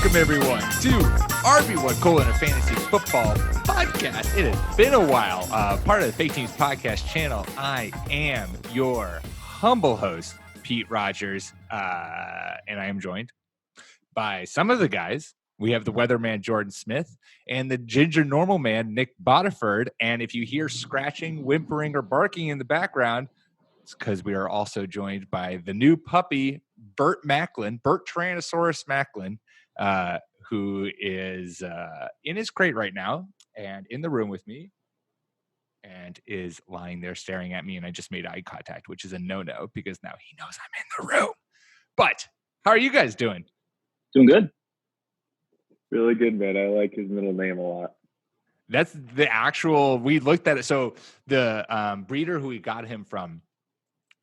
Welcome, everyone, to RB1 Colon, a fantasy football podcast. It has been a while. Part of the Fake Teams podcast channel. I am your humble host, Pete Rogers, and I am joined by some of the guys. We have the weatherman, Jordan Smith, and the ginger normal man, Nick Bodiford. And if you hear scratching, whimpering, or barking in the background, it's because we are also joined by the new puppy, Bert Tyrannosaurus Macklin, who is in his crate right now and in the room with me and is lying there staring at me. And I just made eye contact, which is a no-no because now he knows I'm in the room. But how are you guys doing? Doing good. Really good, man. I like his middle name a lot. That's the actual, we looked at it. So the breeder who we got him from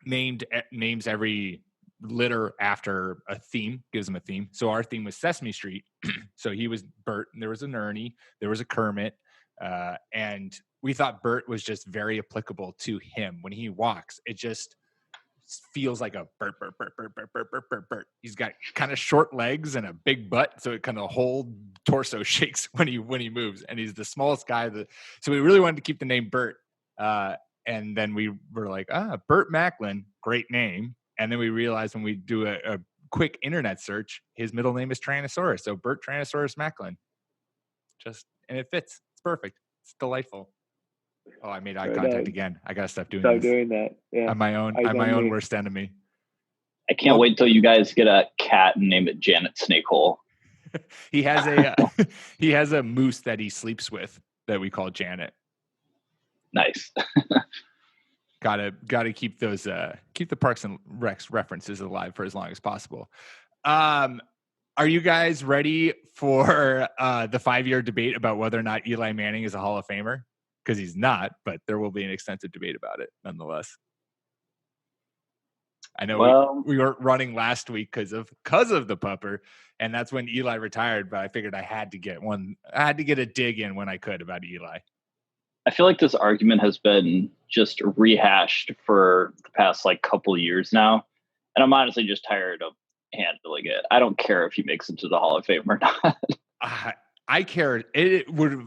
names every litter after a theme, gives him a theme. So our theme was Sesame Street. So he was Bert, and there was an Ernie, there was a Kermit, and we thought Bert was just very applicable to him. When he walks, it just feels like a Bert. Bert. He's got kind of short legs and a big butt, so it kind of whole torso shakes when he moves. And he's the smallest guy. So we really wanted to keep the name Bert. And then we were like, Bert Macklin, great name. And then we realized when we do a quick internet search, his middle name is Tyrannosaurus. So Bert Tyrannosaurus Macklin. And it fits. It's perfect. It's delightful. Oh, I made eye contact again. I gotta stop doing that. Yeah. I'm my own worst enemy. I can't wait till you guys get a cat and name it Janet Snakehole. He has a moose that he sleeps with that we call Janet. Nice. Gotta keep those keep the Parks and Recs references alive for as long as possible. Are you guys ready for the 5-year debate about whether or not Eli Manning is a Hall of Famer? Because he's not, but there will be an extensive debate about it nonetheless. I know we weren't running last week because of the pupper, and that's when Eli retired. But I figured I had to get a dig in when I could about Eli. I feel like this argument has been just rehashed for the past couple of years now, and I'm honestly just tired of handling it. I don't care if he makes it to the Hall of Fame or not. I care. It would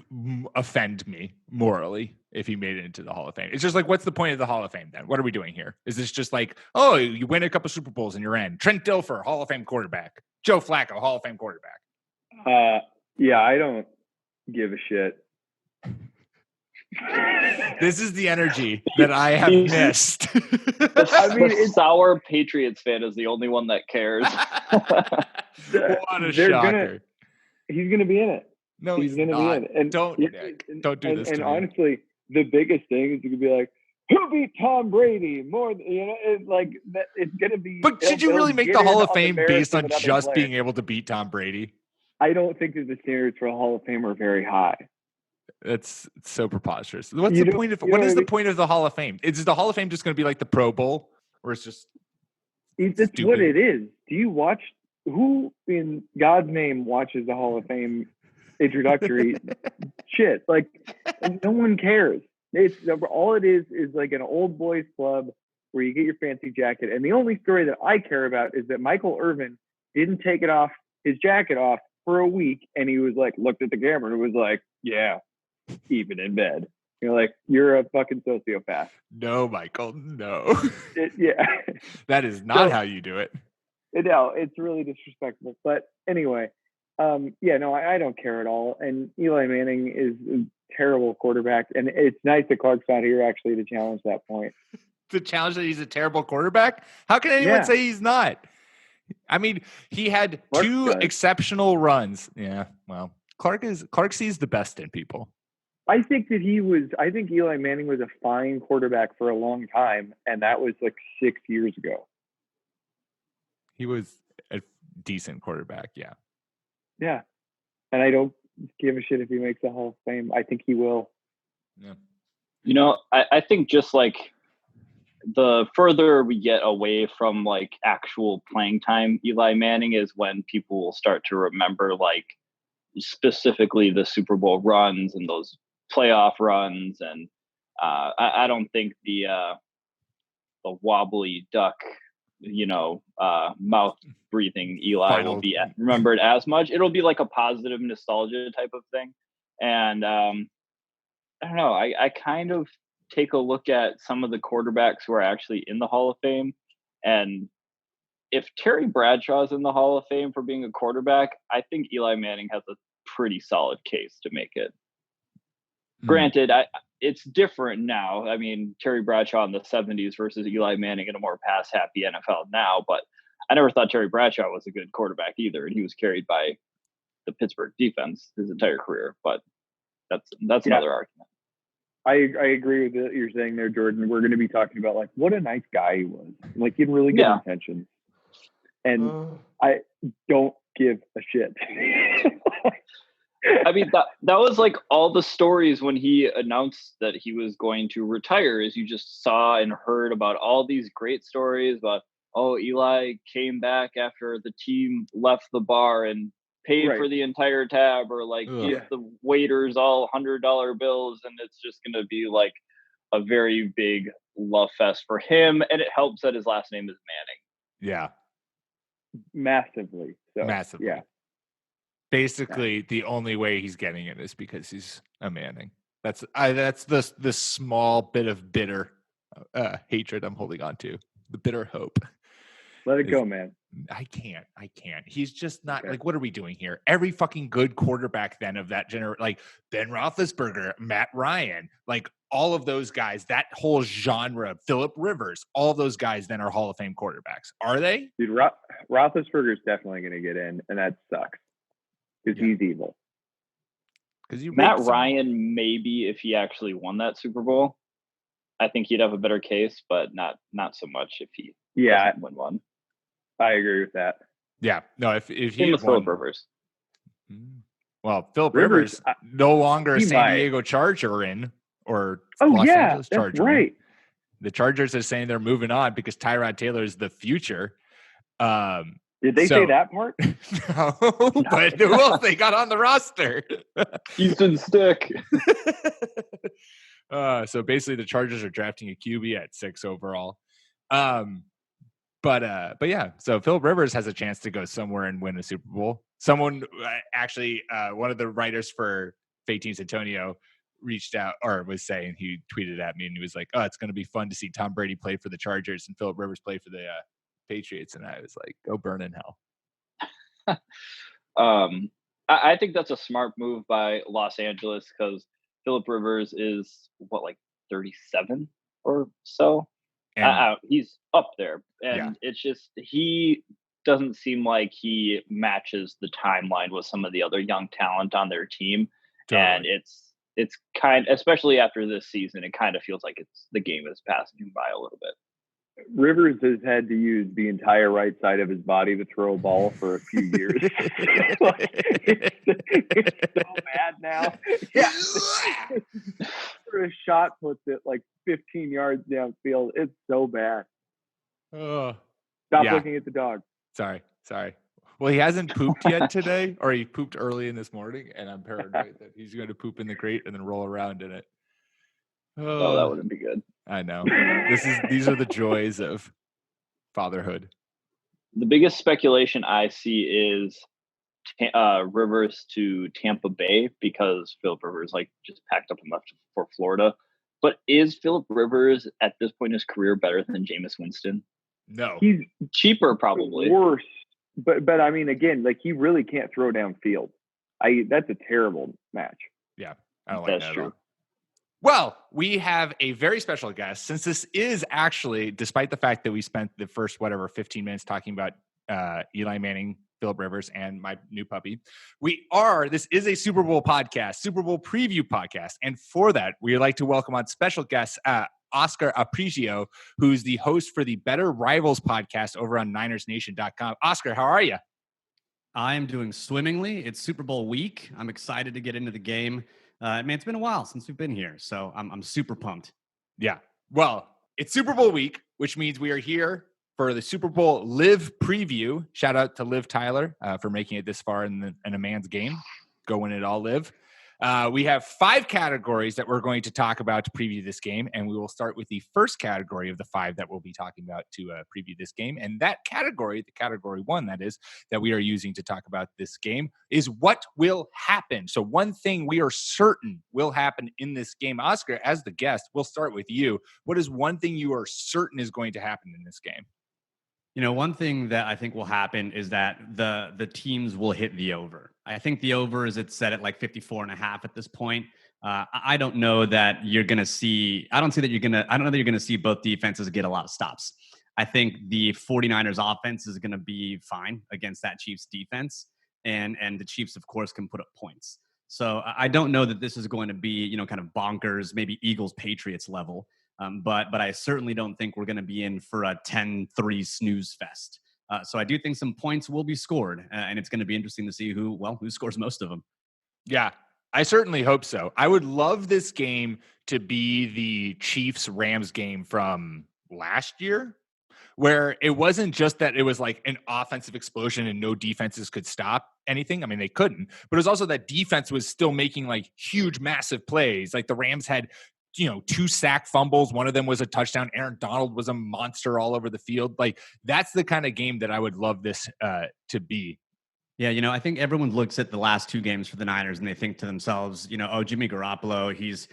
offend me morally if he made it into the Hall of Fame. It's just like, what's the point of the Hall of Fame then? What are we doing here? Is this just like, oh, you win a couple Super Bowls and you're in? Trent Dilfer, Hall of Fame quarterback. Joe Flacco, Hall of Fame quarterback. Yeah, I don't give a shit. This is the energy that I have missed. The sour Patriots fan is the only one that cares. What a shocker. He's going to be in it. No, he's going to be in it. And don't do this. And honestly, the biggest thing is you could be like, who beat Tom Brady more? It's going to be. But did you really make the Hall of Fame based on just being able to beat Tom Brady? I don't think that the standards for a Hall of Fame are very high. It's so preposterous. What is the point of the Hall of Fame? Is the Hall of Fame just going to be like the Pro Bowl, or it's just? That's what it is. Do you watch? Who in God's name watches the Hall of Fame introductory shit? Like, no one cares. It's all it is like an old boys club where you get your fancy jacket. And the only story that I care about is that Michael Irvin didn't take his jacket off for a week, and he was like, looked at the camera and was like, "Yeah, even in bed." You're like, you're a fucking sociopath. No, Michael, no. Yeah, that is not how you do it. No, it's really disrespectful. But anyway, I don't care at all. And Eli Manning is a terrible quarterback. And it's nice that Clark's not here actually to challenge that point. To challenge that he's a terrible quarterback? How can anyone say he's not? I mean, he had two exceptional runs. Yeah, well, Clark sees the best in people. I think Eli Manning was a fine quarterback for a long time. And that was 6 years ago. He was a decent quarterback, yeah. Yeah. And I don't give a shit if he makes the Hall of Fame. I think he will. Yeah. I think just the further we get away from actual playing time, Eli Manning, is when people will start to remember specifically the Super Bowl runs and those playoff runs. And I don't think the wobbly duck mouth breathing Eli will be remembered as much. It'll be like a positive nostalgia type of thing. And I don't know. I kind of take a look at some of the quarterbacks who are actually in the Hall of Fame. And if Terry Bradshaw's in the Hall of Fame for being a quarterback, I think Eli Manning has a pretty solid case to make it. Granted, it's different now. I mean, Terry Bradshaw in the 70s versus Eli Manning in a more pass-happy NFL now, but I never thought Terry Bradshaw was a good quarterback either, and he was carried by the Pittsburgh defense his entire career, but that's another argument. I agree with what you're saying there, Jordan. We're going to be talking about, like, what a nice guy he was. Like, he had really good intentions. And I don't give a shit. I mean, that was like all the stories when he announced that he was going to retire, is you just saw and heard about all these great stories about, Eli came back after the team left the bar and paid for the entire tab, or like give the waiters all $100 bills, and it's just going to be like a very big love fest for him. And it helps that his last name is Manning. Yeah. Massively. Yeah. Basically, the only way he's getting it is because he's a Manning. That's the small bit of bitter hatred I'm holding on to. The bitter hope. Let it go, man. I can't. He's just not like, what are we doing here? Every fucking good quarterback then of that generation, like Ben Roethlisberger, Matt Ryan, like all of those guys, that whole genre, Phillip Rivers, all of those guys then are Hall of Fame quarterbacks. Are they? Dude, Roethlisberger's definitely going to get in, and that sucks. Because he's evil. Matt Ryan, maybe if he actually won that Super Bowl, I think he'd have a better case, but not so much if he doesn't win one. I agree with that. Yeah, no, if he won, Phillip Rivers. Well, Phillip Rivers no longer San Diego Charger or Los Angeles Charger. That's right. The Chargers are saying they're moving on because Tyrod Taylor is the future. Did they say that part? No, but who else they got on the roster? Easton Stick. So basically, the Chargers are drafting a QB at 6 overall. But yeah, so Phillip Rivers has a chance to go somewhere and win a Super Bowl. Someone actually, one of the writers for Fake Teams Antonio reached out or was saying, he tweeted at me and he was like, it's going to be fun to see Tom Brady play for the Chargers and Phillip Rivers play for the Patriots. And I was like, go burn in hell. I think that's a smart move by Los Angeles because Phillip Rivers is 37 or so. He's up there, and it's just he doesn't seem like he matches the timeline with some of the other young talent on their team. Totally. And it's kind, especially after this season, it kind of feels like the game is passing him by a little bit. Rivers has had to use the entire right side of his body to throw a ball for a few years. It's so bad now. Yeah. A shot puts it like 15 yards downfield. It's so bad. Stop looking at the dog. Sorry. Well, he hasn't pooped yet today, or he pooped early in this morning, and I'm paranoid that he's going to poop in the crate and then roll around in it. Oh, that wouldn't be good. I know. These are the joys of fatherhood. The biggest speculation I see is Rivers to Tampa Bay because Phillip Rivers just packed up and left for Florida. But is Phillip Rivers at this point in his career better than Jameis Winston? No. He's cheaper, probably. Worse. But I mean, again, he really can't throw downfield. That's a terrible match. Yeah, I don't like that true. At all. Well, we have a very special guest, since this is actually, despite the fact that we spent the first 15 minutes talking about Eli Manning, Phillip Rivers, and my new puppy. This is a Super Bowl podcast, Super Bowl preview podcast. And for that, we would like to welcome on special guest, Oscar Aparicio, who's the host for the Better Rivals podcast over on NinersNation.com. Oscar, how are you? I'm doing swimmingly. It's Super Bowl week. I'm excited to get into the game. Man, it's been a while since we've been here, so I'm super pumped. Yeah. Well, it's Super Bowl week, which means we are here for the Super Bowl LIV preview. Shout out to Liv Tyler for making it this far in a man's game. Go win it all, Liv. We have 5 categories that we're going to talk about to preview this game, and we will start with the first category of the 5 that we'll be talking about to preview this game. And that category, the category 1 that is, that we are using to talk about this game is what will happen. So one thing we are certain will happen in this game. Oscar, as the guest, we'll start with you. What is one thing you are certain is going to happen in this game? You know, one thing that I think will happen is that the teams will hit the over. I think the over is it's set at like 54.5 at this point. I don't know that you're going to see. I don't know that you're going to see both defenses get a lot of stops. I think the 49ers offense is going to be fine against that Chiefs defense, and the Chiefs, of course, can put up points. So I don't know that this is going to be, you know, kind of bonkers, maybe Eagles Patriots level. But I certainly don't think we're going to be in for a 10-3 snooze fest. So I do think some points will be scored, and it's going to be interesting to see who scores most of them. Yeah, I certainly hope so. I would love this game to be the Chiefs-Rams game from last year, where it wasn't just that it was like an offensive explosion and no defenses could stop anything. I mean, they couldn't, but it was also that defense was still making like huge, massive plays. Like the Rams had 2 sack fumbles. One of them was a touchdown. Aaron Donald was a monster all over the field. Like that's the kind of game that I would love this to be. Yeah, I think everyone looks at the last 2 games for the Niners and they think to themselves, oh, Jimmy Garoppolo, he's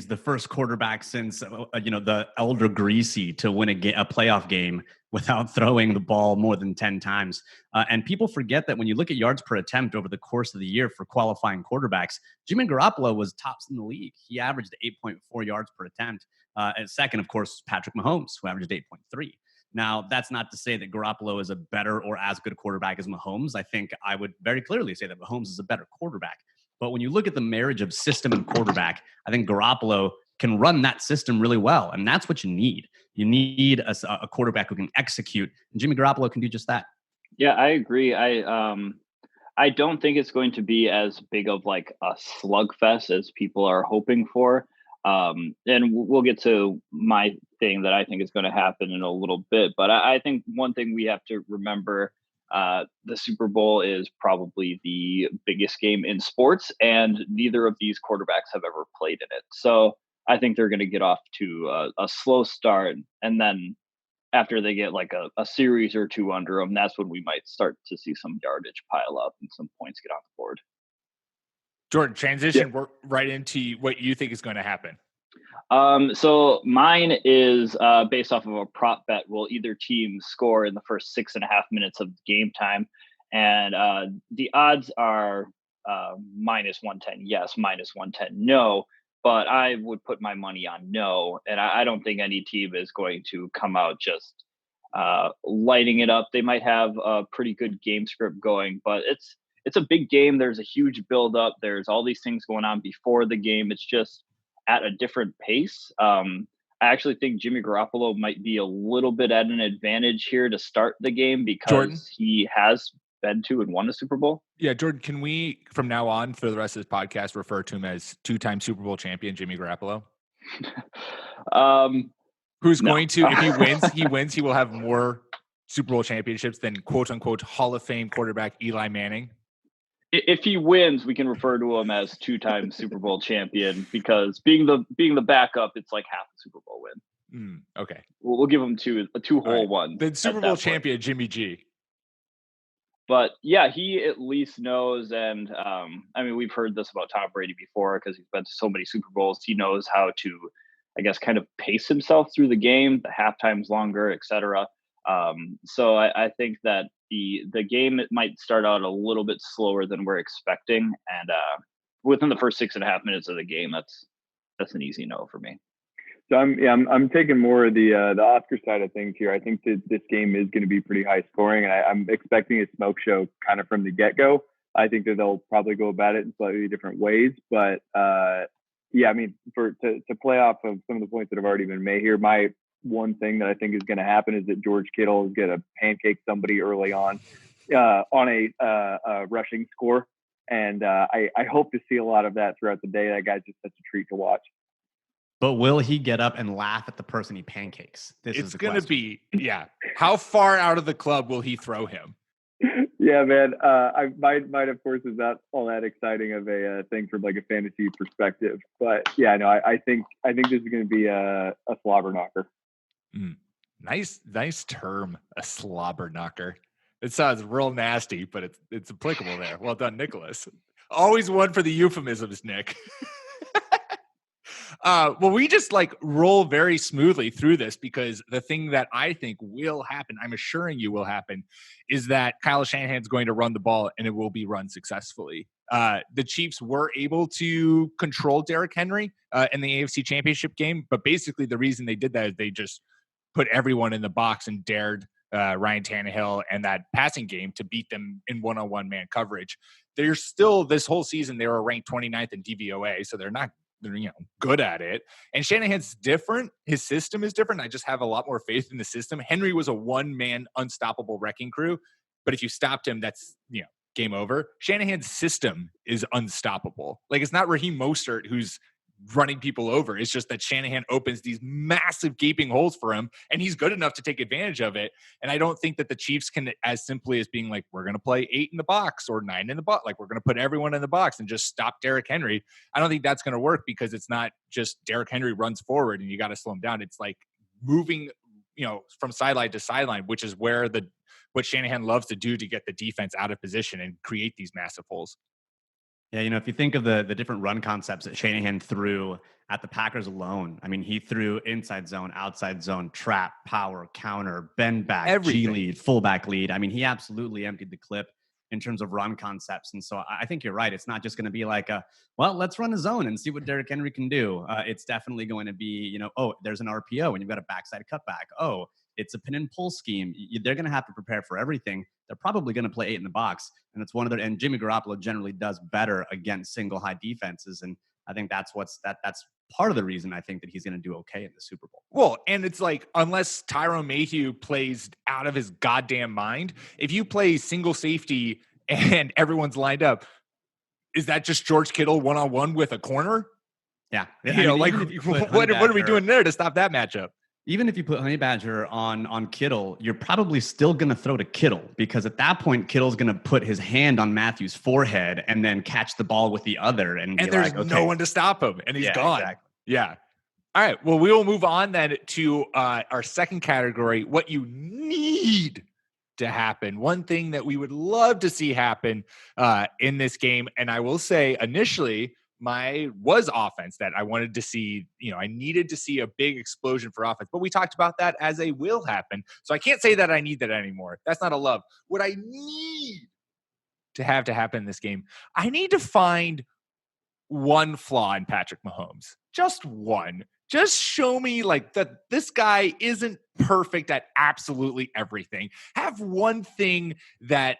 the first quarterback since the elder Greasy to win a playoff game without throwing the ball more than 10 times. And people forget that when you look at yards per attempt over the course of the year for qualifying quarterbacks, Jimmy Garoppolo was tops in the league. He averaged 8.4 yards per attempt. And second, of course, Patrick Mahomes, who averaged 8.3. Now, that's not to say that Garoppolo is a better or as good quarterback as Mahomes. I think I would very clearly say that Mahomes is a better quarterback. But when you look at the marriage of system and quarterback, I think Garoppolo can run that system really well. And that's what you need. You need a quarterback who can execute. And Jimmy Garoppolo can do just that. Yeah, I agree. I don't think it's going to be as big of like a slugfest as people are hoping for. And we'll get to my thing that I think is going to happen in a little bit. But I think one thing we have to remember, the Super Bowl is probably the biggest game in sports, and neither of these quarterbacks have ever played in it. So I think they're going to get off to a slow start. And then after they get like a series or 2 under them, that's when we might start to see some yardage pile up and some points get on the board. Jordan, transition right into what you think is going to happen. So mine is based off of a prop bet. Will either team score in the first 6.5 minutes of game time? And the odds are -110, yes, -110, no. But I would put my money on no. And I don't think any team is going to come out just lighting it up. They might have a pretty good game script going, but it's a big game. There's a huge buildup. There's all these things going on before the game. It's just at a different pace. I actually think Jimmy Garoppolo might be a little bit at an advantage here to start the game because Jordan, he has been to and won a Super Bowl. Yeah, Jordan, can we, from now on, for the rest of this podcast, refer to him as 2-time Super Bowl champion Jimmy Garoppolo? Who's going to, if he wins, he will have more Super Bowl championships than quote-unquote Hall of Fame quarterback Eli Manning. If he wins, we can refer to him as 2-time Super Bowl champion because being the backup, it's like half a Super Bowl win. Okay, we'll give him two whole ones. Then Super Bowl champion Jimmy G. But yeah, he at least knows, and I mean, we've heard this about Tom Brady before because he's been to so many Super Bowls. He knows how to, I guess, kind of pace himself through the game. The halftime's longer, etc. So I think that the game might start out a little bit slower than we're expecting, and within the first 6.5 minutes of the game, that's an easy no for me. So I'm taking more of the Oscar side of things here. I think that this game is going to be pretty high scoring, and I'm expecting a smoke show kind of from the get go. I think that they'll probably go about it in slightly different ways, but yeah, I mean, to play off of some of the points that have already been made here, my one thing that I think is going to happen is that George Kittle is going to pancake somebody early on a rushing score. And I hope to see a lot of that throughout the day. That guy's just such a treat to watch. But will he get up and laugh at the person he pancakes? It's going to be, yeah. How far out of the club will he throw him? Yeah, Yeah, man. Mine, of course, is not all that exciting of a thing from like a fantasy perspective. But yeah, no, I think this is going to be a slobber knocker. Nice term, a slobber knocker. It sounds real nasty, but it's applicable there. Well done, Nicholas. Always one for the euphemisms, Nick. Well, we just like roll very smoothly through this because the thing that I think will happen, I'm assuring you will happen, is that Kyle Shanahan's going to run the ball and it will be run successfully. The Chiefs were able to control Derrick Henry in the AFC Championship game, but basically the reason they did that is they just put everyone in the box and dared Ryan Tannehill and that passing game to beat them in one-on-one man coverage. They're still, this whole season, they were ranked 29th in DVOA, so they're good at it. And Shanahan's different. His system is different. I just have a lot more faith in the system. Henry was a one-man unstoppable wrecking crew, but if you stopped him, that's, game over. Shanahan's system is unstoppable. Like, it's not Raheem Mostert who's running people over. It's just that Shanahan opens these massive gaping holes for him, and he's good enough to take advantage of it. And I don't think that the Chiefs can, as simply as being like, we're going to play 8 in the box or 9 in the box, like we're going to put everyone in the box and just stop Derrick Henry. I don't think that's going to work because it's not just Derrick Henry runs forward and you got to slow him down. It's like moving, from sideline to sideline, which is where what Shanahan loves to do to get the defense out of position and create these massive holes. Yeah, if you think of the different run concepts that Shanahan threw at the Packers alone, I mean, he threw inside zone, outside zone, trap, power, counter, bend back, G lead, fullback lead. I mean, he absolutely emptied the clip in terms of run concepts. And so I think you're right. It's not just going to be like let's run a zone and see what Derrick Henry can do. It's definitely going to be, there's an RPO and you've got a backside cutback. Oh, it's a pin and pull scheme. They're going to have to prepare for everything. They're probably going to play 8 in the box. And it's and Jimmy Garoppolo generally does better against single high defenses. And I think that's part of the reason I think that he's going to do okay in the Super Bowl. Well, and it's like, unless Tyrann Mathieu plays out of his goddamn mind, if you play single safety and everyone's lined up, is that just George Kittle one-on-one with a corner? Yeah. What are we doing there to stop that matchup? Even if you put Honey Badger on Kittle, you're probably still going to throw to Kittle because at that point, Kittle's going to put his hand on Matthew's forehead and then catch the ball with the other. And there's no one to stop him. And he's gone. Exactly. Yeah. All right. Well, we will move on then to our second category, what you need to happen. One thing that we would love to see happen in this game. And I will say initially, was offense that I wanted to see. I needed to see a big explosion for offense, but we talked about that as a will happen. So I can't say that I need that anymore. That's not a love. What I need to have to happen in this game, I need to find one flaw in Patrick Mahomes. Just one. Just show me like that this guy isn't perfect at absolutely everything. Have one thing that,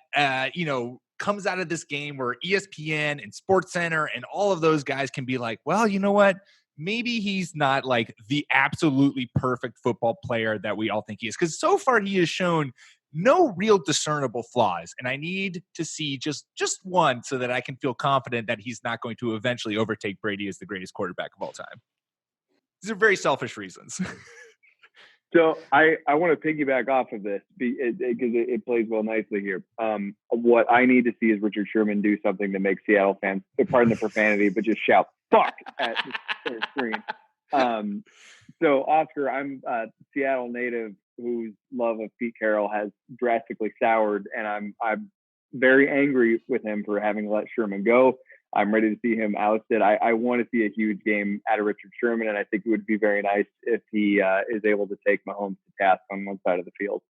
comes out of this game where ESPN and SportsCenter and all of those guys can be like, well, you know what? Maybe he's not like the absolutely perfect football player that we all think he is. Because so far he has shown no real discernible flaws. And I need to see just one so that I can feel confident that he's not going to eventually overtake Brady as the greatest quarterback of all time. These are very selfish reasons. So I want to piggyback off of this because it plays well nicely here. What I need to see is Richard Sherman do something to make Seattle fans, pardon the profanity, but just shout "fuck" at the screen. So Oscar, I'm a Seattle native whose love of Pete Carroll has drastically soured, and I'm very angry with him for having let Sherman go. I'm ready to see him ousted. I want to see a huge game out of Richard Sherman, and I think it would be very nice if he is able to take Mahomes to task on one side of the field.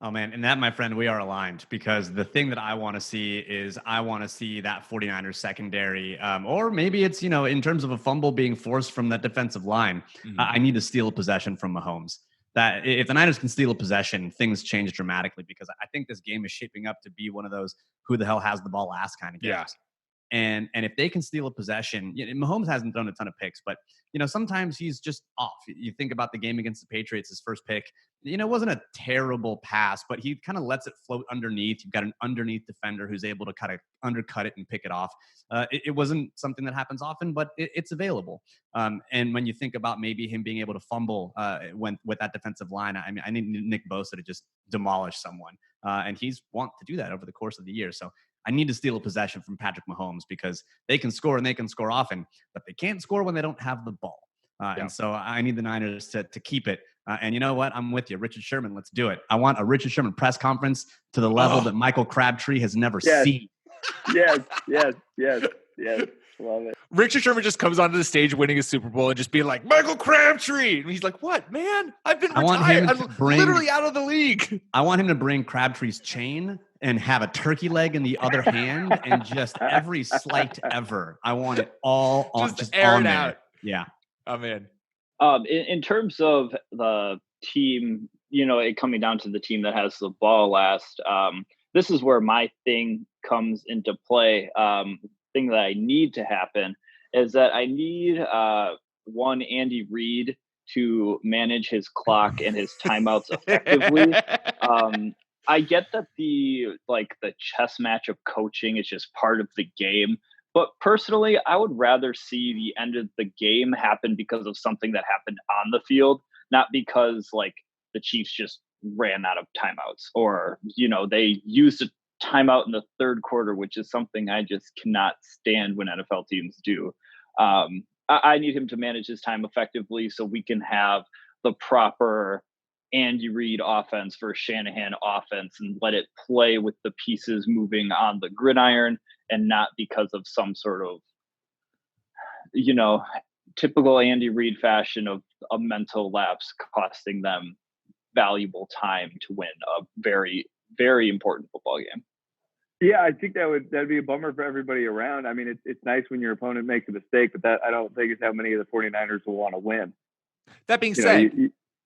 Oh, man. And that, my friend, we are aligned because the thing that I want to see is I want to see that 49ers secondary, or maybe it's, in terms of a fumble being forced from that defensive line. Mm-hmm. I need to steal a possession from Mahomes. That if the Niners can steal a possession, things change dramatically because I think this game is shaping up to be one of those who the hell has the ball last kind of games. Yeah. And if they can steal a possession, Mahomes hasn't thrown a ton of picks, but sometimes he's just off. You think about the game against the Patriots, his first pick, it wasn't a terrible pass, but he kind of lets it float underneath. You've got an underneath defender who's able to kind of undercut it and pick it off. It wasn't something that happens often, but it's available. And when you think about maybe him being able to fumble with that defensive line, I need Nick Bosa to just demolish someone. and he's want to do that over the course of the year. So I need to steal a possession from Patrick Mahomes because they can score and they can score often, but they can't score when they don't have the ball. And so I need the Niners to keep it. And you know what? I'm with you. Richard Sherman, let's do it. I want a Richard Sherman press conference to the level that Michael Crabtree has never seen. Yes. Love it. Richard Sherman just comes onto the stage winning a Super Bowl and just being like, Michael Crabtree. And he's like, what, man? I've been retired. I'm literally out of the league. I want him to bring Crabtree's chain and have a turkey leg in the other hand and just every slight ever. I want it all on, just air on it there. out. Yeah. I'm in. In terms of the team, it coming down to the team that has the ball last, this is where my thing comes into play. Thing that I need to happen is that I need Andy Reid to manage his clock and his timeouts effectively. I get that the chess match of coaching is just part of the game, but personally, I would rather see the end of the game happen because of something that happened on the field, not because the Chiefs just ran out of timeouts or they used a timeout in the third quarter, which is something I just cannot stand when NFL teams do. I need him to manage his time effectively so we can have the proper Andy Reid offense for Shanahan offense and let it play with the pieces moving on the gridiron and not because of some sort of, typical Andy Reid fashion of a mental lapse costing them valuable time to win a very, very important football game. Yeah, I think that'd be a bummer for everybody around. I mean, it's nice when your opponent makes a mistake, but that I don't think is how many of the 49ers will want to win. That being said,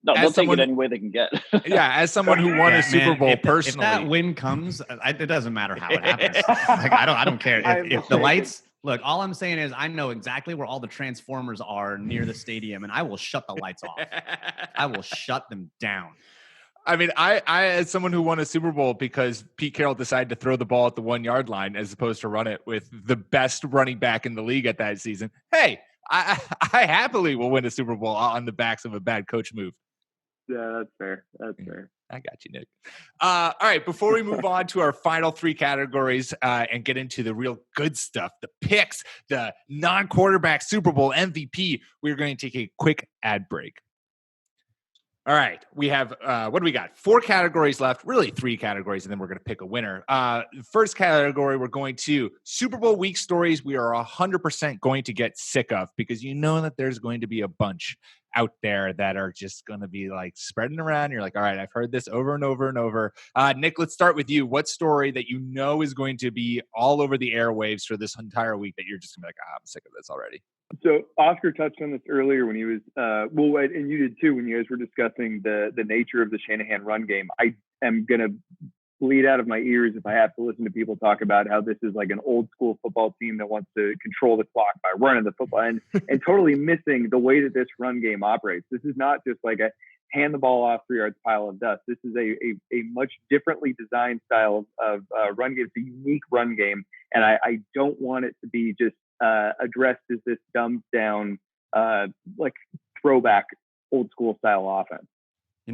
they'll take it any way they can get. Yeah, as someone who won a Super Bowl personally, if that win comes, it doesn't matter how it happens. I don't care if the lights. Look, all I'm saying is I know exactly where all the transformers are near the stadium, and I will shut the lights off. I will shut them down. I mean, I as someone who won a Super Bowl because Pete Carroll decided to throw the ball at the 1 yard line as opposed to run it with the best running back in the league at that season. Hey, I happily will win a Super Bowl on the backs of a bad coach move. Yeah, that's fair. That's fair. I got you, Nick. All right, before we move on to our final three categories and get into the real good stuff, the picks, the non-quarterback Super Bowl MVP, we're going to take a quick ad break. All right, we have, what do we got? 4 categories left, really 3 categories, and then we're going to pick a winner. First category, we're going to Super Bowl week stories we are 100% going to get sick of because you know that there's going to be a bunch out there that are just going to be spreading around. You're like, all right, I've heard this over and over and over. Nick, let's start with you. What story that you know is going to be all over the airwaves for this entire week that you're just going to be like, I'm sick of this already? So Oscar touched on this earlier when he was, and you did too, when you guys were discussing the nature of the Shanahan run game. I am going to bleed out of my ears if I have to listen to people talk about how this is like an old school football team that wants to control the clock by running the football and totally missing the way that this run game operates. This is not just like a hand the ball off 3 yards pile of dust. This is a much differently designed style of run game. It's a unique run game. And I don't want it to be just addressed as this dumbed down, throwback old school style offense.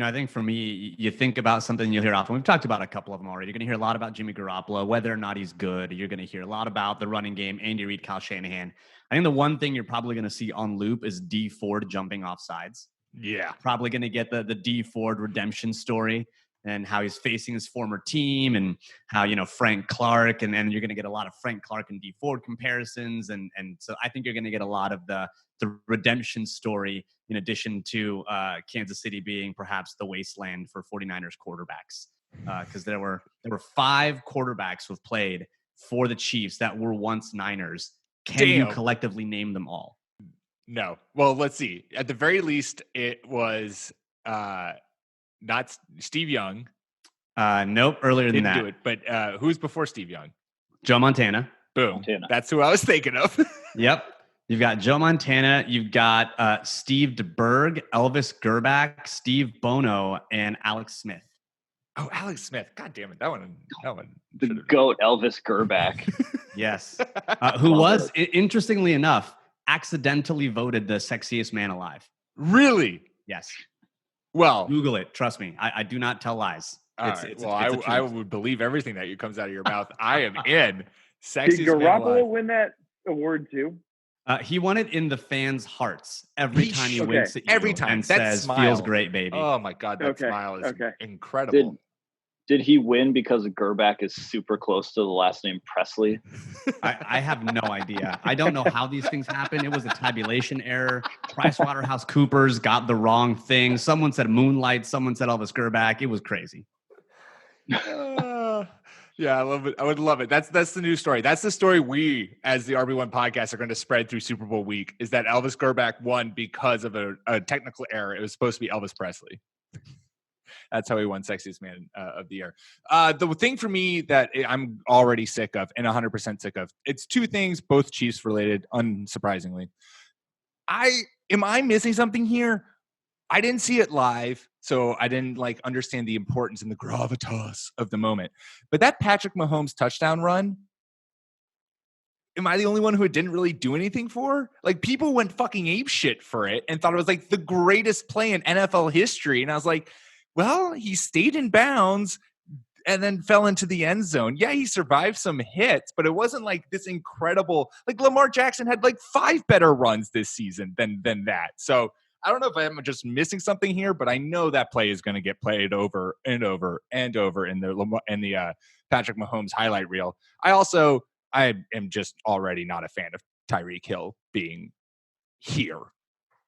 I think for me, you think about something you'll hear often. We've talked about a couple of them already. You're going to hear a lot about Jimmy Garoppolo, whether or not he's good. You're going to hear a lot about the running game, Andy Reid, Kyle Shanahan. I think the one thing you're probably going to see on loop is D Ford jumping off sides. Yeah. Probably going to get the D Ford redemption story and how he's facing his former team and how, Frank Clark and you're going to get a lot of Frank Clark and D Ford comparisons. And so I think you're going to get a lot of the redemption story in addition to Kansas City being perhaps the wasteland for 49ers quarterbacks. Because there were 5 quarterbacks who've played for the Chiefs that were once Niners. Can you collectively name them all? No. Well, let's see. At the very least, it was not Steve Young. Nope. Earlier than that. Didn't do it. But who's before Steve Young? Joe Montana. Boom. Montana. That's who I was thinking of. Yep. You've got Joe Montana. You've got Steve DeBerg, Elvis Gerbach, Steve Bono, and Alex Smith. Oh, Alex Smith. God damn it. That one. The GOAT, Elvis Gerbach. Yes. Who was, interestingly enough, accidentally voted the sexiest man alive. Really? Yes. Well, Google it. Trust me. I do not tell lies. All right. Well, I would believe everything that comes out of your mouth. I am in. Sexiest Did man Garoppolo alive. win that award too? He won it in the fans' hearts every time he winks at you every time. and That says, smile. "Feels great, baby." Oh my God, that smile is incredible. Did he win because Gerback is super close to the last name Presley? I have no idea. I don't know how these things happen. It was a tabulation error. PricewaterhouseCoopers got the wrong thing. Someone said Moonlight. Someone said Elvis Gerback. It was crazy. Yeah, I love it. I would love it. That's the news story. That's the story we, as the RB1 podcast, are going to spread through Super Bowl week. Is that Elvis Gerback won because of a technical error? It was supposed to be Elvis Presley. That's how he won Sexiest Man of the Year. The thing for me that I'm already sick of and 100% sick of, it's two things, both Chiefs related, unsurprisingly. Am I missing something here? I didn't see it live, so I didn't understand the importance and the gravitas of the moment. But that Patrick Mahomes touchdown run, am I the only one who it didn't really do anything for? People went fucking ape shit for it and thought it was the greatest play in NFL history. And I was like, well, he stayed in bounds and then fell into the end zone. Yeah, he survived some hits, but it wasn't this incredible. Lamar Jackson had 5 better runs this season than that. So I don't know if I'm just missing something here, but I know that play is going to get played over and over and over in the Patrick Mahomes highlight reel. I am just already not a fan of Tyreek Hill being here.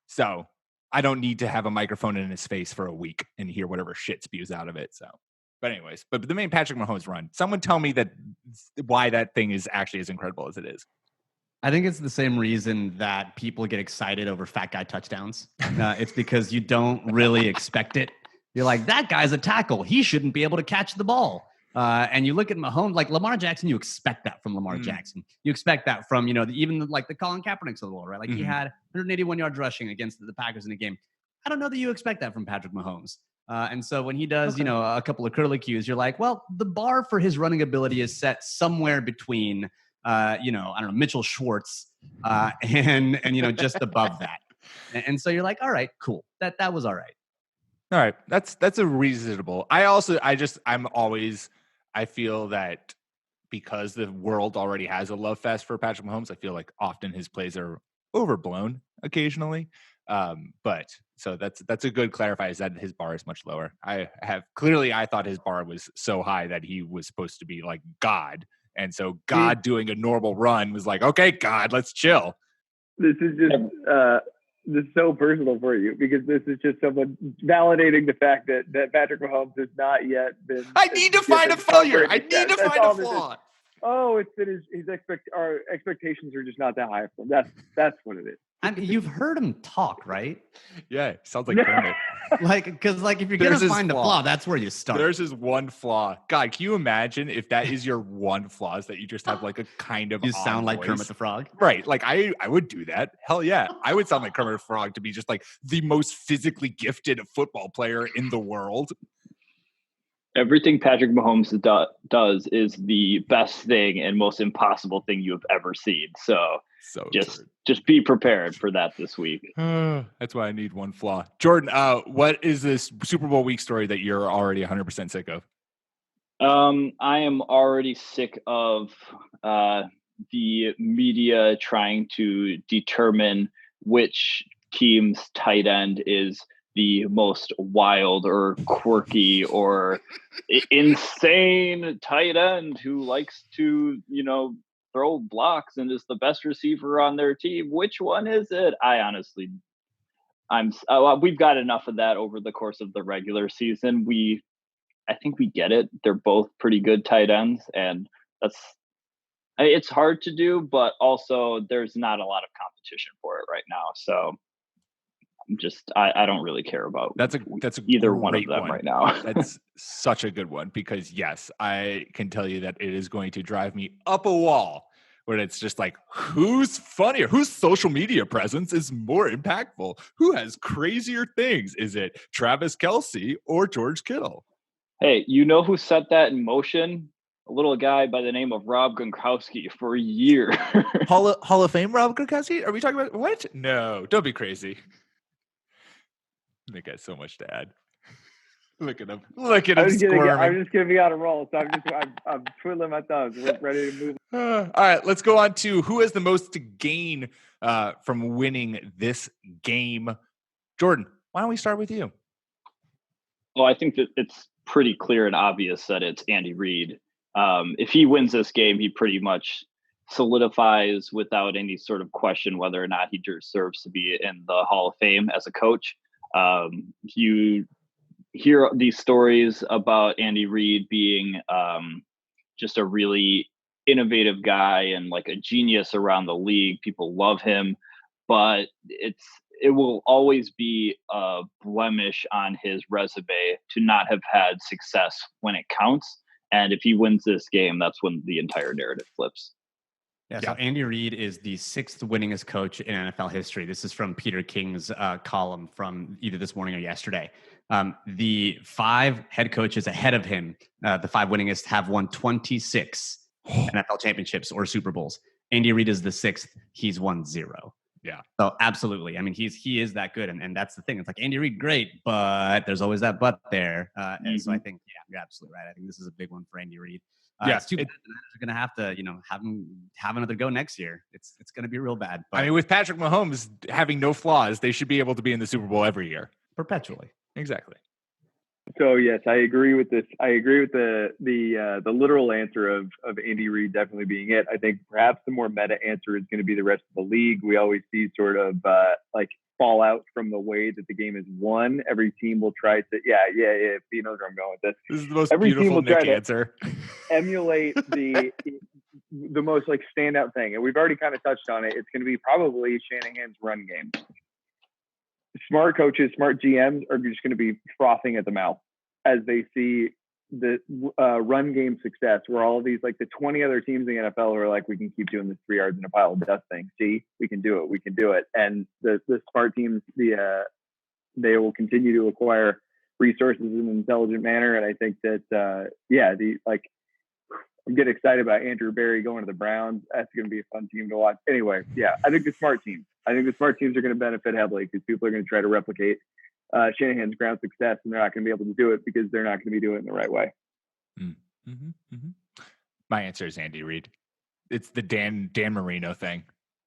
So I don't need to have a microphone in his face for a week and hear whatever shit spews out of it. So, but anyways, but the main Patrick Mahomes run, someone tell me why that thing is actually as incredible as it is. I think it's the same reason that people get excited over fat guy touchdowns. It's because you don't really expect it. You're like, that guy's a tackle. He shouldn't be able to catch the ball. And you look at Mahomes, Lamar Jackson, you expect that from Lamar Jackson. You expect that from, even the Colin Kaepernicks of the world, right? He had 181 yards rushing against the Packers in a game. I don't know that you expect that from Patrick Mahomes. And so when he does, a couple of curly cues, you're like, well, the bar for his running ability is set somewhere between I don't know, Mitchell Schwartz, and just above that. And so you're like, all right, cool. That was all right. All right. That's a reasonable. I feel that because the world already has a love fest for Patrick Mahomes, I feel like often his plays are overblown occasionally. But so that's a good clarifier, is that his bar is much lower. I thought his bar was so high that he was supposed to be like God. And so God doing a normal run was like, okay, God, let's chill. This is just this is so personal for you, because this is just someone validating the fact that Patrick Mahomes has not yet been. I need to find a failure. I need to find a flaw. Oh, it's that our expectations are just not that high for him. That's what it is. I mean, you've heard him talk, right? Yeah, sounds like Kermit. Because if you're going to find a flaw, that's where you start. There's his one flaw. God, can you imagine if that is your one flaw, is that you just have a kind of you sound like voice? Kermit the Frog? Right. I would do that. Hell yeah. I would sound like Kermit the Frog to be just the most physically gifted football player in the world. Everything Patrick Mahomes does is the best thing and most impossible thing you have ever seen. So just be prepared for that this week. That's why I need one flaw. Jordan, what is this Super Bowl week story that you're already 100% sick of? I am already sick of the media trying to determine which team's tight end is the most wild or quirky or insane tight end who likes to, throw blocks and is the best receiver on their team. Which one is it? We've got enough of that over the course of the regular season. I think we get it. They're both pretty good tight ends, and it's hard to do, but also there's not a lot of competition for it right now. So I don't really care about that's either one of them right now. That's such a good one, because yes, I can tell you that it is going to drive me up a wall when it's just who's funnier, whose social media presence is more impactful, who has crazier things. Is it Travis Kelce or George Kittle? Hey, you know who set that in motion? A little guy by the name of Rob Gronkowski for a year. Hall of Fame Rob Gronkowski? Are we talking about what? No, don't be crazy. That guy's so much to add. Look at him. Look at him squirming. I'm just giving out a roll, so I'm twiddling my thumbs. We're ready to move. All right, let's go on to who has the most to gain from winning this game. Jordan, why don't we start with you? Well, I think that it's pretty clear and obvious that it's Andy Reid. If he wins this game, he pretty much solidifies without any sort of question whether or not he deserves to be in the Hall of Fame as a coach. You hear these stories about Andy Reid being just a really innovative guy and like a genius around the league. People love him, but it will always be a blemish on his resume to not have had success when it counts. And if he wins this game, that's when the entire narrative flips. Yeah, so Andy Reid is the 6th winningest coach in NFL history. This is from Peter King's column from either this morning or yesterday. The 5 head coaches ahead of him, the 5 winningest, have won 26 NFL championships or Super Bowls. Andy Reid is the 6th. He's won 0. Yeah. So absolutely. I mean, he is that good. And that's the thing. It's like Andy Reid, great, but there's always that but there. And so I think, you're absolutely right. I think this is a big one for Andy Reid. It's too bad they're going to have to, have another go next year. It's going to be real bad. But I mean, with Patrick Mahomes having no flaws, they should be able to be in the Super Bowl every year. Perpetually. Exactly. So yes, I agree with this. I agree with the literal answer of Andy Reid definitely being it. I think perhaps the more meta answer is going to be the rest of the league. We always see sort of like fallout from the way that the game is won. Every team will try to he knows where I'm going with this. This is the most Every beautiful team will Nick try answer. To emulate the most like standout thing, and we've already kind of touched on it. It's going to be probably Shanahan's run game. Smart coaches, smart GMs are just going to be frothing at the mouth as they see the run game success, where all of these, like the 20 other teams in the NFL are like, we can keep doing this 3 yards in a pile of dust thing. See, we can do it. And the smart teams, they will continue to acquire resources in an intelligent manner. And I think that, I'm getting excited about Andrew Berry going to the Browns. That's going to be a fun team to watch. Anyway, I think the smart teams are going to benefit heavily because people are going to try to replicate Shanahan's ground success, and they're not going to be able to do it because they're not going to be doing it in the right way. My answer is Andy Reid. It's the Dan Marino thing.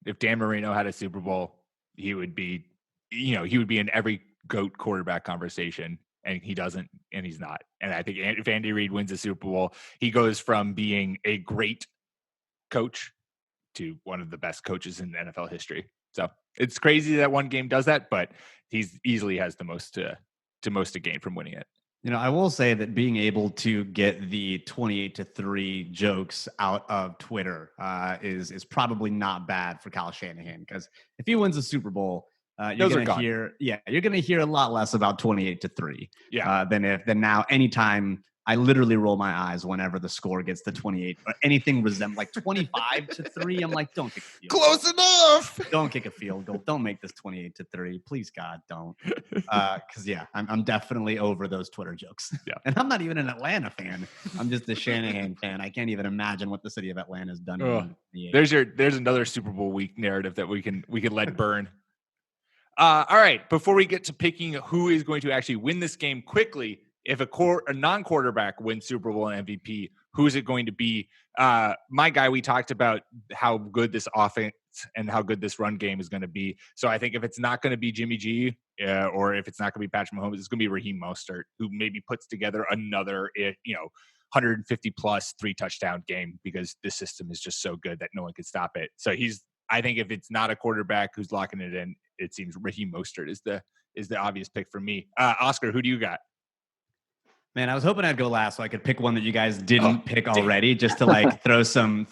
If Dan Marino had a Super Bowl, he would be in every GOAT quarterback conversation. And he doesn't, and he's not. And I think if Andy Reid wins a Super Bowl, he goes from being a great coach to one of the best coaches in NFL history. So it's crazy that one game does that, but he's easily has the most to gain from winning it. I will say that being able to get the 28-3 jokes out of Twitter is probably not bad for Kyle Shanahan, because if he wins a Super Bowl, you're going to hear a lot less about 28-3 than now. Anytime I literally roll my eyes whenever the score gets to 28 or anything resembling like 25-3. I'm like, don't kick a field goal. Close enough. Don't kick a field goal. Don't make this 28-3. Please, God, don't. Because I'm definitely over those Twitter jokes. Yeah. And I'm not even an Atlanta fan. I'm just a Shanahan fan. I can't even imagine what the city of Atlanta has done. There's another Super Bowl week narrative that we can let burn. All right. Before we get to picking who is going to actually win this game quickly, if a non-quarterback wins Super Bowl and MVP, who is it going to be? My guy, we talked about how good this offense and how good this run game is going to be. So I think if it's not going to be Jimmy G or if it's not going to be Patrick Mahomes, it's going to be Raheem Mostert, who maybe puts together another 150-plus 3-touchdown game, because this system is just so good that no one can stop it. So I think if it's not a quarterback who's locking it in, it seems Raheem Mostert is the obvious pick for me. Oscar, who do you got? Man, I was hoping I'd go last so I could pick one that you guys didn't pick already, just to like throw some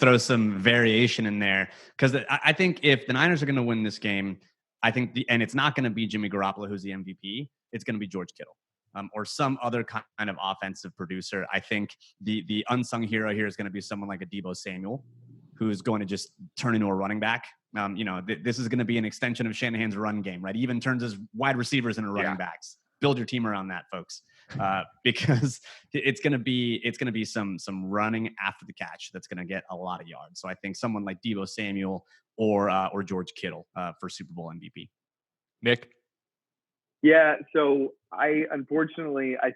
variation in there. Because I think if the Niners are going to win this game, I think and it's not going to be Jimmy Garoppolo who's the MVP. It's going to be George Kittle or some other kind of offensive producer. I think the unsung hero here is going to be someone like a Deebo Samuel, who's going to just turn into a running back. This is going to be an extension of Shanahan's run game, right? He even turns his wide receivers into running backs. Build your team around that, folks, because it's going to be some running after the catch that's going to get a lot of yards. So I think someone like Deebo Samuel or George Kittle for Super Bowl MVP. Nick? Yeah, so I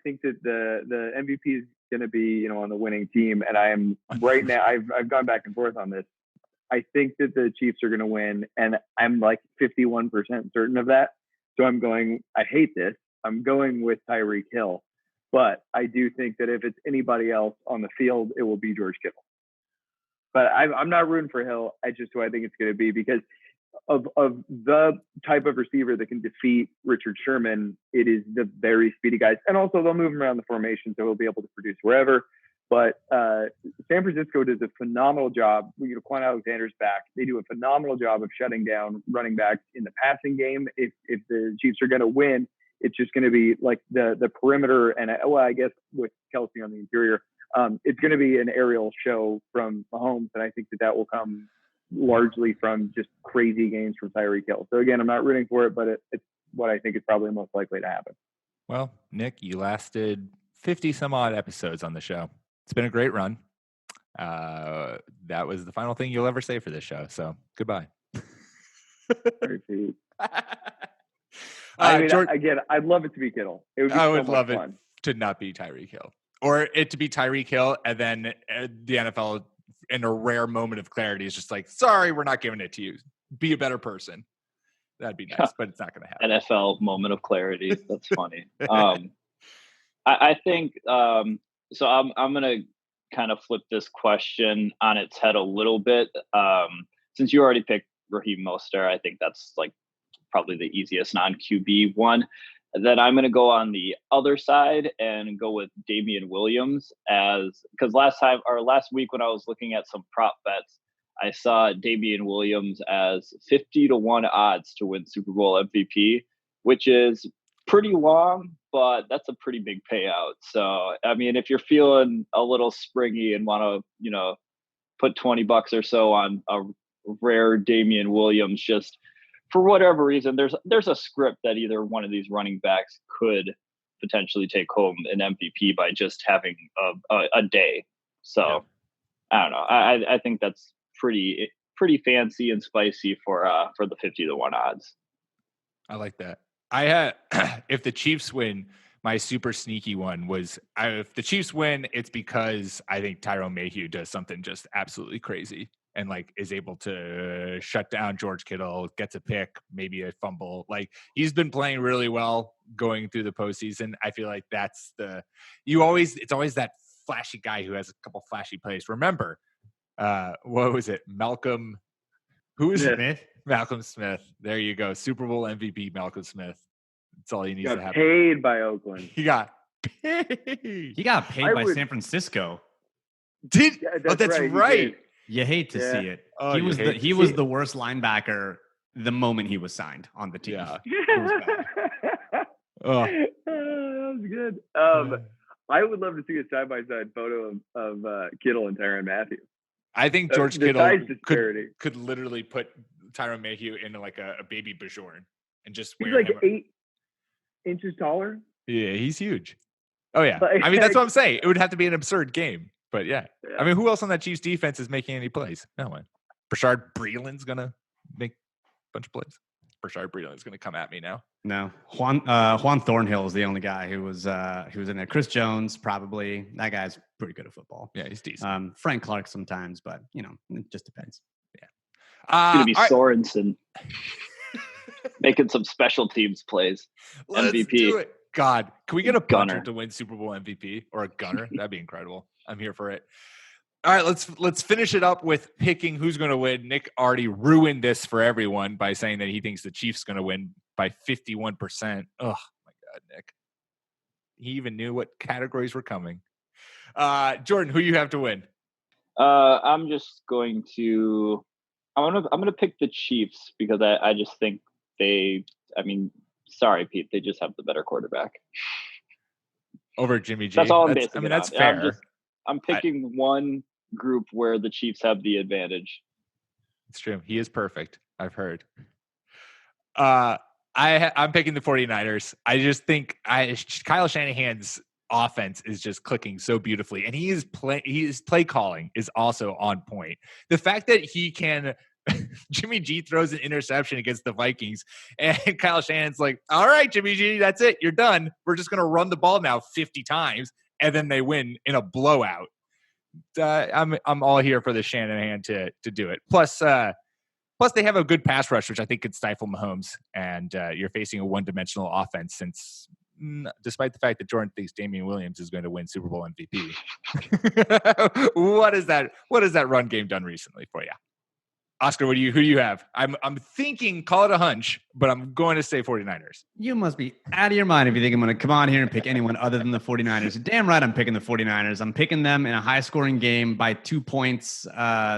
think that the MVP is going to be, on the winning team, and I am right now. I've gone back and forth on this. I think that the Chiefs are going to win, and I'm like 51% certain of that. So I'm going. I hate this. I'm going with Tyreek Hill, but I do think that if it's anybody else on the field, it will be George Kittle. But I'm not rooting for Hill. I just who I think it's going to be because of the type of receiver that can defeat Richard Sherman. It is the very speedy guys, and also they'll move him around the formation, so he'll be able to produce wherever. But San Francisco does a phenomenal job. Quan Alexander's back. They do a phenomenal job of shutting down running backs in the passing game. If the Chiefs are going to win, it's just going to be like the perimeter and I guess with Kelsey on the interior, it's going to be an aerial show from Mahomes, and I think that will come largely from just crazy games from Tyreek Hill. So again, I'm not rooting for it, but it's what I think is probably most likely to happen. Well, Nick, you lasted 50 some odd episodes on the show. It's been a great run. That was the final thing you'll ever say for this show. So goodbye. I mean, again, I'd love it to be Kittle. It would be I would love fun. It to not be Tyreek Hill, or it to be Tyreek Hill, and then the NFL, in a rare moment of clarity, is just like, sorry, we're not giving it to you. Be a better person. That'd be nice, but it's not going to happen. NFL moment of clarity. That's funny. I think so. I'm going to kind of flip this question on its head a little bit. Since you already picked Raheem Mostert, I think that's like probably the easiest non-QB one. And then I'm going to go on the other side and go with Damian Williams because last week when I was looking at some prop bets, I saw Damian Williams as 50-1 odds to win Super Bowl MVP, which is pretty long, but that's a pretty big payout. So, I mean, if you're feeling a little springy and want to, put $20 or so on a rare Damian Williams, just for whatever reason, there's a script that either one of these running backs could potentially take home an MVP by just having a day. So yeah. I don't know. I think that's pretty fancy and spicy for the 50-1 odds. I like that. I had if the Chiefs win, my super sneaky one was if the Chiefs win, it's because I think Tyrone Mayhew does something just absolutely crazy and like is able to shut down George Kittle, gets a pick, maybe a fumble. Like he's been playing really well going through the postseason. I feel like it's always that flashy guy who has a couple flashy plays. Remember, what was it? Malcolm Smith? Malcolm Smith. There you go. Super Bowl MVP Malcolm Smith. That's all he needs to have. Paid by Oakland. He got paid. He got paid by San Francisco. That's right. You hate to see it. Oh, he was the worst linebacker the moment he was signed on the team. Yeah. That was good. I would love to see a side-by-side photo of Kittle and Tyrann Mathieu. I think George Kittle could literally put Tyrone Mayhew into like a baby Bajorn and just he's like 8 inches taller. Yeah, he's huge. Oh yeah. I mean, that's what I'm saying. It would have to be an absurd game. But yeah. I mean, who else on that Chiefs defense is making any plays? No one. Brashard Breeland's gonna make a bunch of plays. Brashard Breeland's gonna come at me now. No, Juan Thornhill is the only guy who was in there. Chris Jones, probably. That guy's pretty good at football. Yeah, he's decent. Frank Clark sometimes, but it just depends. Yeah, it's gonna be Sorensen making some special teams plays. Let's MVP. Do it. God, can we get a punter to win Super Bowl MVP or a gunner? That'd be incredible. I'm here for it. All right, let's finish it up with picking who's going to win. Nick already ruined this for everyone by saying that he thinks the Chiefs going to win by 51%. Oh my God, Nick! He even knew what categories were coming. Jordan, who you have to win? I'm just going to. I'm gonna pick the Chiefs because I just think they. I mean, sorry, Pete, they just have the better quarterback over Jimmy G. That's all I'm basing. I mean, that's fair. I'm picking one group where the Chiefs have the advantage. It's true. He is perfect. I've heard. I'm picking the 49ers. I just think Kyle Shanahan's offense is just clicking so beautifully, and his play calling is also on point. The fact that he can Jimmy G throws an interception against the Vikings, and Kyle Shanahan's like, all right, Jimmy G, that's it. You're done. We're just going to run the ball now 50 times, and then they win in a blowout. I'm all here for the Shanahan to do it. Plus they have a good pass rush, which I think could stifle Mahomes, and you're facing a one-dimensional offense since despite the fact that Jordan thinks Damian Williams is going to win Super Bowl MVP. What has that run game done recently for you? Oscar, who do you have? I'm thinking, call it a hunch, but I'm going to say 49ers. You must be out of your mind if you think I'm going to come on here and pick anyone other than the 49ers. Damn right I'm picking the 49ers. I'm picking them in a high-scoring game by 2 points,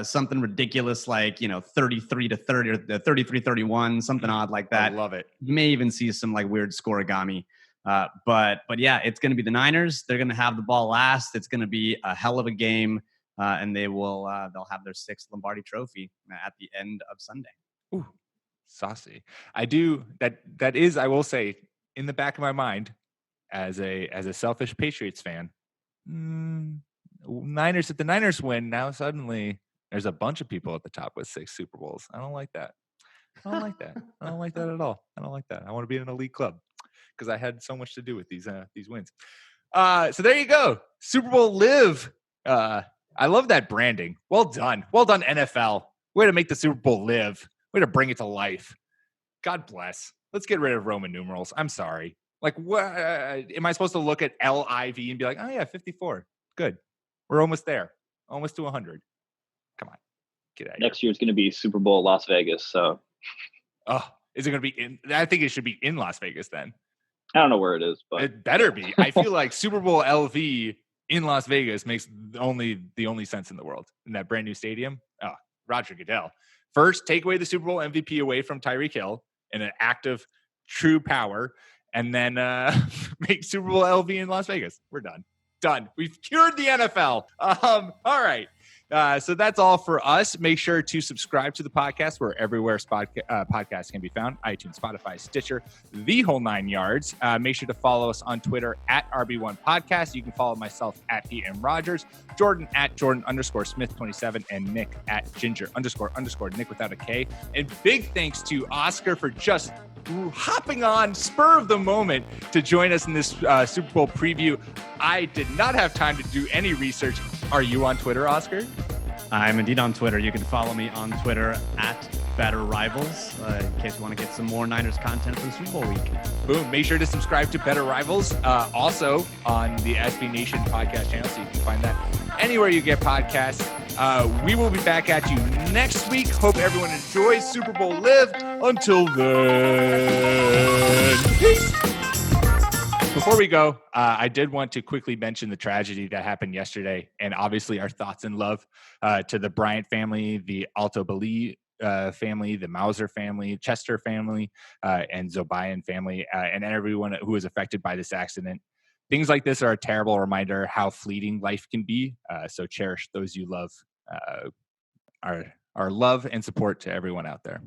something ridiculous like, 33-30 or 33-31, something odd like that. I love it. You may even see some like weird scoregami. But yeah, it's going to be the Niners. They're going to have the ball last. It's going to be a hell of a game. And they'll have their 6th Lombardi trophy at the end of Sunday. Ooh, saucy. I do that is, I will say, in the back of my mind, as a selfish Patriots fan, Niners, if the Niners win, now suddenly there's a bunch of people at the top with 6 Super Bowls. I don't like that. I don't like that. I don't like that at all. I don't like that. I want to be in an elite club because I had so much to do with these wins. So there you go. Super Bowl LIV. I love that branding. Well done. Well done, NFL. Way to make the Super Bowl live. Way to bring it to life. God bless. Let's get rid of Roman numerals. I'm sorry. Like, what? Am I supposed to look at LIV and be like, oh, yeah, 54. Good. We're almost there. Almost to 100. Come on. Get out of here. Next year it's going to be Super Bowl Las Vegas. So, is it going to be in? I think it should be in Las Vegas then. I don't know where it is, but it better be. I feel like Super Bowl LV in Las Vegas makes the only sense in the world. In that brand new stadium. Oh, Roger Goodell. First, take away the Super Bowl MVP away from Tyreek Hill in an act of true power, and then make Super Bowl LV in Las Vegas. We're done. Done. We've cured the NFL. All right. So that's all for us. Make sure to subscribe to the podcast. We're everywhere podcasts can be found. iTunes, Spotify, Stitcher, the whole 9 yards. Make sure to follow us on Twitter at RB1 Podcast. You can follow myself at PM Rogers, Jordan at Jordan_Smith27, and Nick at Ginger__Nick without a K. And big thanks to Oscar for just hopping on spur of the moment to join us in this Super Bowl preview. I did not have time to do any research. Are you on Twitter, Oscar? I'm indeed on Twitter. You can follow me on Twitter at Better Rivals in case you want to get some more Niners content for the Super Bowl week. Boom. Make sure to subscribe to Better Rivals also on the SB Nation podcast channel, so you can find that anywhere you get podcasts. We will be back at you next week. Hope everyone enjoys Super Bowl LIV. Until then, peace. Before we go, I did want to quickly mention the tragedy that happened yesterday, and obviously our thoughts and love to the Bryant family, the Altobelli family, the Mauser family, Chester family, and Zobayan family, and everyone who was affected by this accident. Things like this are a terrible reminder how fleeting life can be. So cherish those you love. Our love and support to everyone out there.